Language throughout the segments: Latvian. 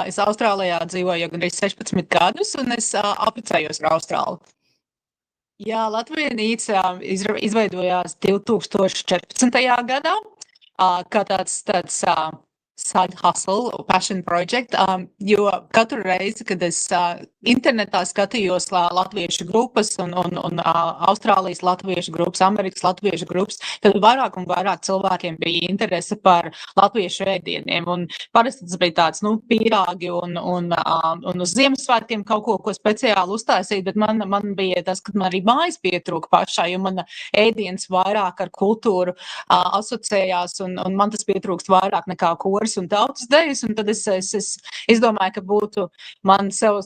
Es Austrālijā dzīvoju jau gandrīz 16 gadus, un es apprecējos ar Austrāli. Jā, Latvijas izveidojās 2014. gadā, kā tāds side hustle, passion project, jo katru reizi, kad es internetā skatījos latviešu grupas un Austrālijas latviešu grupas, Amerikas latviešu grupas, tad vairāk un vairāk cilvēkiem bija interese par latviešu ēdieniem. Un parasti tas bija tāds, pīrāgi un uz Ziemassvētkiem kaut ko speciāli uztaisīt, bet man bija tas, ka man arī mājas pietrūka pašai, jo mana ēdienas vairāk ar kultūru asociējās, un man tas pietrūkst vairāk nekā koris un tautas dejas, un tad es domāju, ka būtu man savu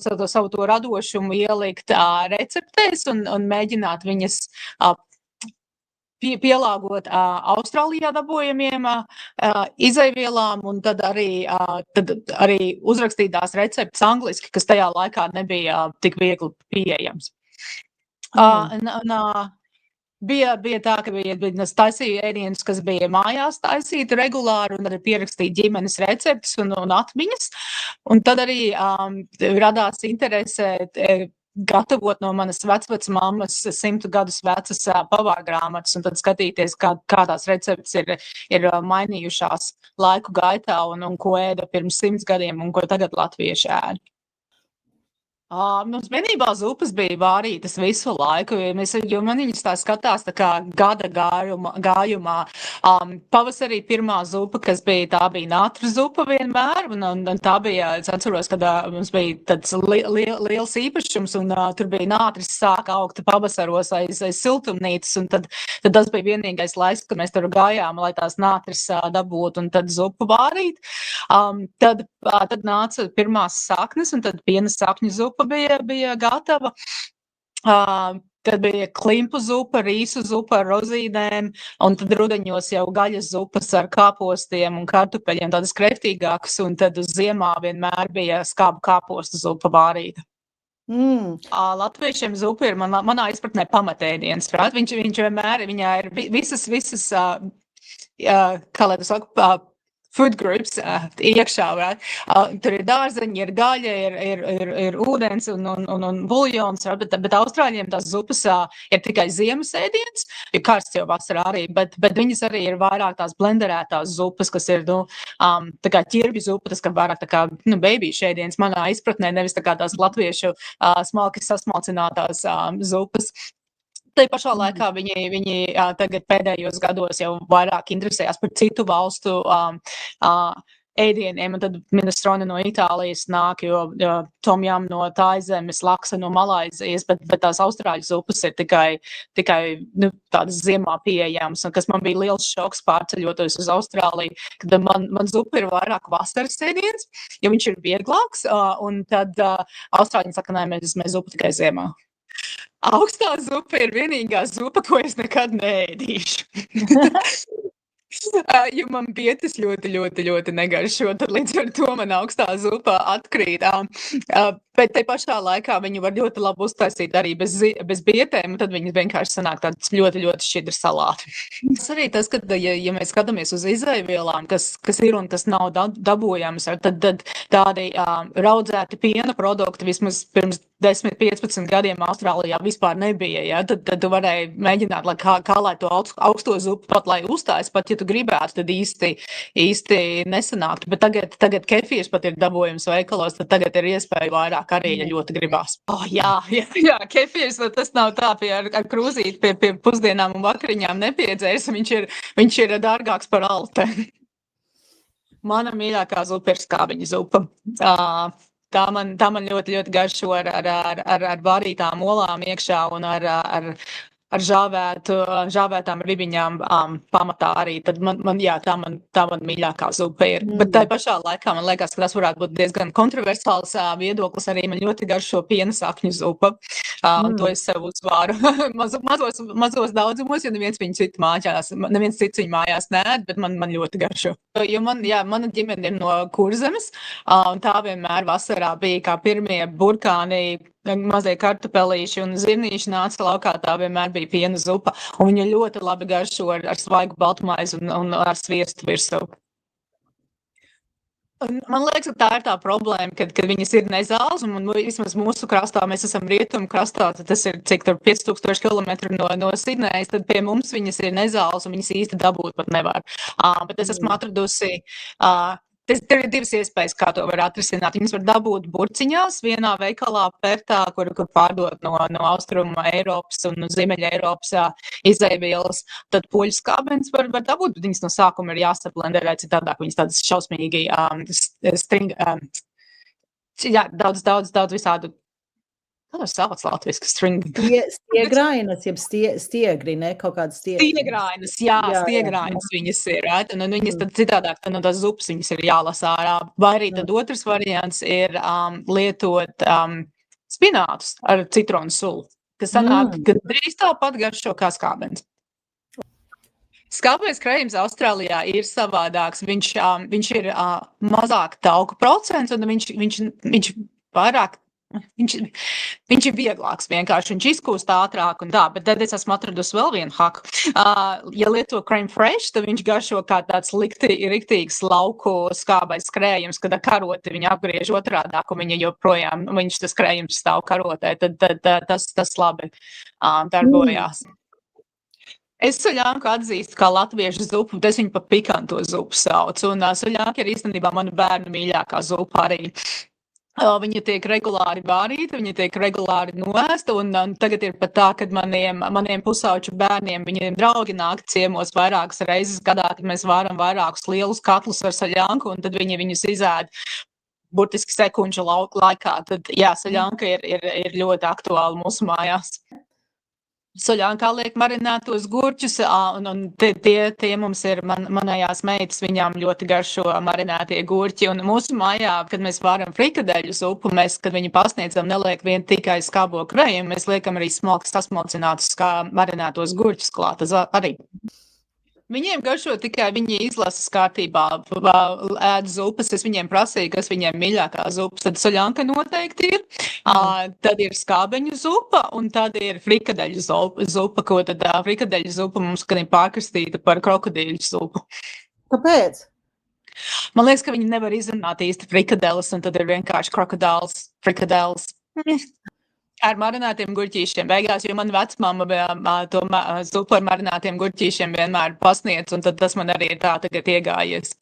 to radošumu ielikt receptēs un mēģināt viņas pielāgot Austrālijā dabūjamiem izaivielām, un tad arī uzrakstīt tās receptes angliski, kas tajā laikā nebija tik viegli pieejams. Bija tā, ka es taisīju ēdienus, kas bija mājās taisīti regulāri, un arī pierakstīju ģimenes receptes un atmiņas. Un tad arī radās interese gatavot no manas vecmammas 100 gadus vecas pavārgrāmatas, un tad skatīties, kādās receptes ir mainījušās laiku gaitā, un ko ēda pirms 100 gadiem, un ko tagad latvieši ēd. Mums vienībā zupas bija vārītas visu laiku, jo man viņas tā skatās tā kā gada gājumā. Pavasarī pirmā zupa, kas bija, tā bija natru zupa vienmēr, un tā bija, es atceros, kad mums bija tāds liels īpašums, un tur bija natris sāka augt pavasaros aiz siltumnīcas, un tad tas bija vienīgais laiks, kad mēs tur gājām, lai tās natris dabūtu, un tad zupu vārīt. Tad nāca pirmās saknes, un tad piena sakņu zupa bija gatava. Tad bija klimpu zupa, rīsu zupa ar rozīnēm, un tad rudeņos jau gaļas zupas ar kāpostiem un kartupeļiem, tādas kreftīgākas, un tad uz ziemā vienmēr bija skābu kāpostu zupa vārīta. Latviešiem zupa ir manā izpratnē pamatēdienas, viņš vienmēr, viņā ir visas, kā lai tu saku, food groups iekšā, tur ir dārzeņi, ir gaļa, ir ūdens un buljons, bet austrāļiem tās zupas ir tikai ziemas ēdiens, jo karsts jau vasarā arī, bet viņas arī ir vairāk tās blenderētās zupas, kas ir, tā kā ķirbju zupa, tas kā vairāk tā kā, bēbīšu ēdiens manā izpratnē, nevis tā kā tās latviešu smalki sasmalcinātās zupas. Tai pašā laikā viņi tagad pēdējos gados jau vairāk interesējās par citu valstu ēdieniem, un tad minestrone no Itālijas nāk, jo tomjam no Taizemes, laksa no Malaizijas, bet tās austrāļu zupas ir tikai tādas ziemā pieejamas, un kas man bija liels šoks pārceļoties uz Austrāliju, kad man zupa ir vairāk vasaras ēdiens, jo viņš ir vieglāks, un tad austrāļi saka, nē, mēs zupu tikai ziemā. Augstā zupa ir vienīgā zupa, ko es nekad neēdīšu. Jo man bietes ļoti negaršo, tad līdz ar to man augstā zupa atkrīt. Bet te pašā laikā viņu var ļoti labi uztaisīt arī bez bietēm, un tad viņi vienkārši sanāk tāds ļoti šķidri salāti. Tas arī tas, ka, ja mēs skatāmies uz izaivielām, kas ir un kas nav dabūjams, tad tādi raudzēti piena produkti vismaz pirms 10-15 gadiem Austrālijā vispār nebija. Ja? Tad tu varēji mēģināt, kā lai to augsto zupu pat lai uztājas, pat ja tu gribētu, tad īsti nesanāktu. Bet tagad kefīrs pat ir dabūjams veikalos, tad tagad ir iespēja vairāk arī, ja ļoti gribās. Jā, kefīrs, tas nav tā ar krūzīti pie pusdienām un vakariņām nepiedzērs, viņš ir dārgāks par alte. Mana mīļākā zupa ir skābiņa zupa. Tā man ļoti garšo ar vārītām olām iekšā un ar žāvētām ribiņām pamatā arī. Tad tā man mīļākā zupa ir. Bet tai pašā laikā man liekas, ka tas varētu būt diezgan kontroversāls viedoklis. Arī man ļoti garšo piena sakņu zupa. Un to es sev uzvāru mazos daudzumos, jo neviens cits viņu mājās neēd, bet man ļoti garšo. Jo mana ģimene ir no Kurzemes, un tā vienmēr vasarā bija kā pirmie burkāni, mazie kartupelīši un zirnīši nāca laukā, tā vienmēr bija piena zupa, un viņa ļoti labi garšo ar svaigu baltumaizi un ar sviestu virsū. Un man liekas, ka tā ir tā problēma, kad viņas ir nezāles, un vismaz mūsu krastā, mēs esam rietumu krastā, tad tas ir cik tur 5000 kilometru no Sidnejas, tad pie mums viņas ir nezāles, un viņas īsti dabūt pat nevar. Bet es esmu atradusi, tur ir divas iespējas, kā to var atrisināt. Viņas var dabūt burciņās vienā veikalā pērtā, kur pārdot no Austrumu Eiropas un Ziemeļa Eiropas izēvielas. Tad poļu skābenes var dabūt, bet viņas no sākuma ir jāsaplenderē, citādāk viņas tādas šausmīgi daudz visādu. Kā tas sauc latviski? Stiegrainas, jeb stiegri, ne? Kaut kādas stiegrainas, stiegrainas viņas ir, un viņas tad citādāk, tad no tās zupas viņas ir jālasa ārā. Vai arī tad otrs variants ir lietot spinātus ar citronu sulu, kas sanāk, ka drīz tāpat garšo kā skābens. Skābais krējums Austrālijā ir savādāks. Viņš ir mazāk tauku procents, un viņš vairāk, viņš ir vieglāks vienkārši, viņš izkūst ātrāk un tā, bet tad es esmu atradusi vēl vienu haku. Ja lieto crème fresh, tad viņš garšo kā tāds riktīgs lauku skābais krējums, kad ar karoti viņa apgriež otrādāk, un viņa joprojām, viņš tas krējums stāv karotē, tad tas labi darbojās. Es suļānku atzīstu kā latviešu zupu, bet es viņu pa pikanto zupu saucu, un suļānka ir īstenībā mana bērnu mīļākā zupa arī. Viņa tiek regulāri vārīta, viņa tiek regulāri noēsta, un tagad ir pat tā, kad maniem pusauču bērniem, viņiem draugi nāk ciemos vairākas reizes gadā, kad mēs vāram vairākus lielus katlus ar saļanku, un tad viņi viņus izēd burtiski sekundžu laikā. Tad, jā, saļanka ir ļoti aktuāla mūsu mājās. Soļānkā liek marinētos gurķus, un tie mums ir manējās meitas, viņām ļoti garšo marinētie gurķi, un mūsu mājā, kad mēs vāram frikadeļu zupu, kad viņu pasniedzam, neliek vien tikai skābo krējumu, mēs liekam arī smalki sasmalcinātus marinētos gurķus klāt arī. Viņiem garšo tikai viņi izlases kārtībā, ēd zupas, es viņiem prasīju, kas viņiem mīļākā zupas, tad soļanka noteikti ir, tad ir skābeņu zupa, un tad ir frikadeļu zupa, ko tad frikadeļu zupa mums gan ir pārkristīta par krokodīļu zupu. Kāpēc? Man liekas, ka viņi nevar izrunāt īsti frikadeles, un tad ir vienkārši krokodāls, frikadeles. Ar marinātiem gurķīšiem beigās, jo man vecmama to zupu ar marinātiem gurķīšiem vienmēr pasniedz, un tad tas man arī ir tā tagad iegājies.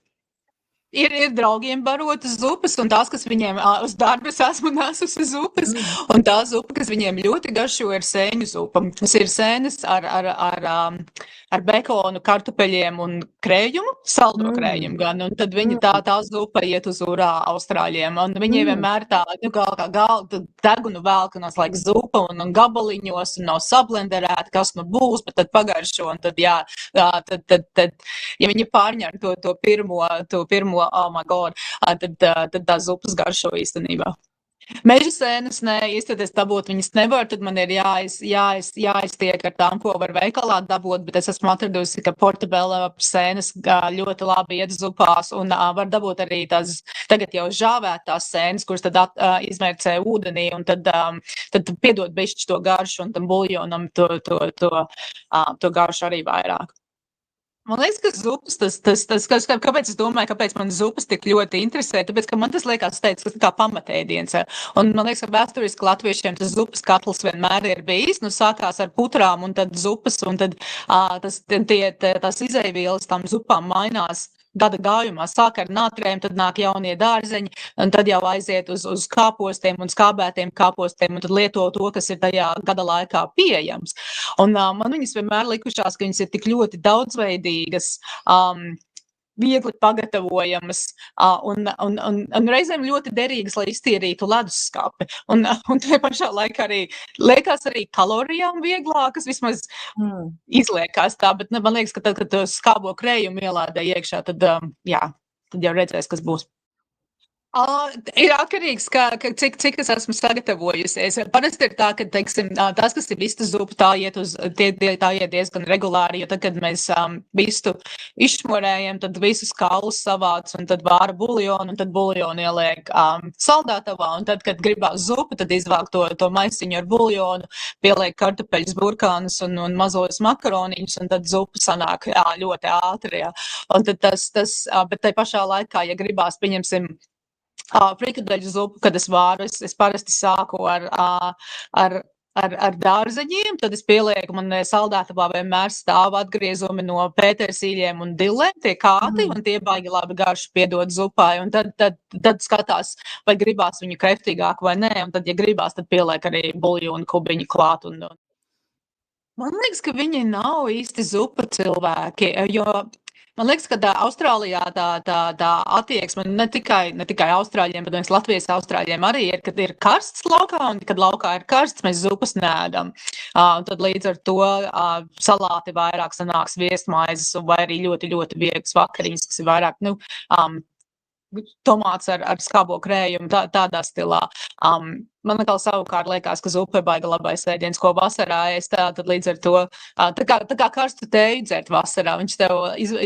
Ir draugiem barotas zupas, un tās, kas viņiem uz darbu es esmu nesusi zupas, un tā zupa, kas viņiem ļoti garšo, ir sēņu zupa. Tas ir sēnes ar bekonu, kartupeļiem un krējumu, saldo krējumu gan, un tad viņi tā zupa iet uz urā Austrāļiem, un viņi vienmēr tā, degunu velk, un laik zupa, un gabaliņos, un nav sablenderēta, kas būs, bet tad pagaršo, un tad, tad ja viņi pārņem to pirmo oh my God, tad tā zupas garšo īstenībā. Meža sēnes, īstenībā dabūt viņas nevar, tad man ir jāiztiek ar tām, ko var veikalā dabūt, bet es esmu atradusi, ka portobello sēnes ļoti labi iet zupās, un var dabūt arī tās tagad jau žāvētās sēnes, kuras tad izmērcē ūdenī, un tad piedod bišķi to garšu, un tam buljonam to garšu arī vairāk. Man liekas, ka zupas, kāpēc es domāju, kāpēc man zupas tik ļoti interesē, tāpēc, ka man tas liekas teicis, kas kā pamatēdiens. Un man liekas, ka vēsturiski latviešiem tas zupas katls vienmēr ir bijis, sākās ar putrām un tad zupas, un tad tās izēvielas tām zupām mainās gada gājumā. Sāk ar nātrēm, tad nāk jaunie dārzeņi, un tad jau aiziet uz kāpostiem un skābētiem kāpostiem, un tad lieto to, kas ir tajā gada laikā pieejams. Un man viņas vienmēr likušās, ka viņas ir tik ļoti daudzveidīgas, viegli pagatavojamas un reizēm ļoti derīgas, lai iztīrītu ledusskapi. Un tajā pašā laikā arī liekas arī kalorijām vieglākas, vismaz izliekās tā, bet man liekas, ka tad, kad to skābo krējumu ielādē iekšā, tad jau redzēs, kas būs. Ir atkarīgs, cik es esmu sagatavojusies. Parasti ir tā, ka, teiksim, tas, kas ir vistas zupa, tā iet diezgan regulāri, jo tad, kad mēs vistu izšmorējam, tad visus kaulus savāc, un tad vāra buljonu, un tad buljonu ieliek saldētavā, un tad, kad gribās zupu, tad izvāk to maisiņu ar buljonu, pieliek kartupeļus, burkānus un mazos makaroniņus, un tad zupa sanāk ļoti ātri. Jā. Un tad bet tai pašā laikā, ja gribās, pieņemsim, frikadeļu zupu, kad es vāru, es parasti sāku ar dārzeņiem, tad es pielieku, man saldētavā vienmēr stāv atgriezumi no pētersīļiem un dillēm, tie kāti, un tie baigi labi garšu piedod zupai, un tad skatās, vai gribās viņu kreftīgāku vai nē, un tad, ja gribās, tad pieliek arī buljonu kubiņu klāt. Man liekas, ka viņi nav īsti zupa cilvēki, jo man liekas, ka Austrālijā tā attieksme ne tikai Austrāļiem, bet Latvijas Austrāļiem arī ir, kad ir karsts laukā, un kad laukā ir karsts, mēs zupas neēdam. Tad līdz ar to salāti vairāk sanāks viesmaizes, vai arī ļoti, ļoti vieglas vakariņas, kas ir vairāk, tomāts ar skābo krējumu, tādā stilā. Man atkal savukārt liekas, ka zupa ir baigi labais ēdiens, ko vasarā ēst, tad līdz ar to, tā kā karstu tēju dzert vasarā, viņš tev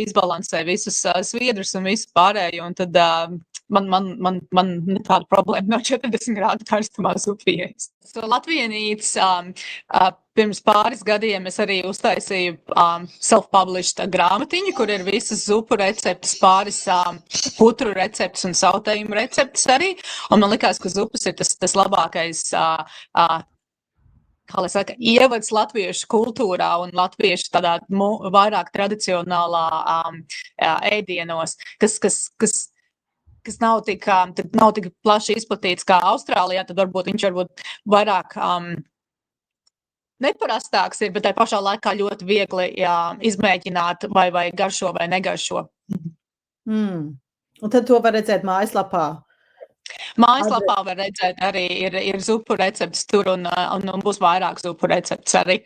izbalansē visus sviedrus un visu pārējo, un tad man nekāda problēma no 40 grādu karstumā zupiejas. Latvienītes pirms pāris gadiem es arī uztaisīju self-published grāmatiņu, kur ir visas zupu receptes, pāris putru receptes un sautējumu receptes arī, un man likās, ka zupas ir tas labākais, kā lai saka, ievads latviešu kultūrā un latviešu tādā vairāk tradicionālā ēdienos, kas nav tik plaši izplatīts kā Austrālijā, tad varbūt viņš vairāk neparastāks ir, bet tai pašā laikā ļoti viegli izmēģināt, vai garšo vai negaršo. Un tad to var redzēt mājaslapā? Mājaslapā var redzēt arī ir zupu recepts tur un būs vairāk zupu recepts arī.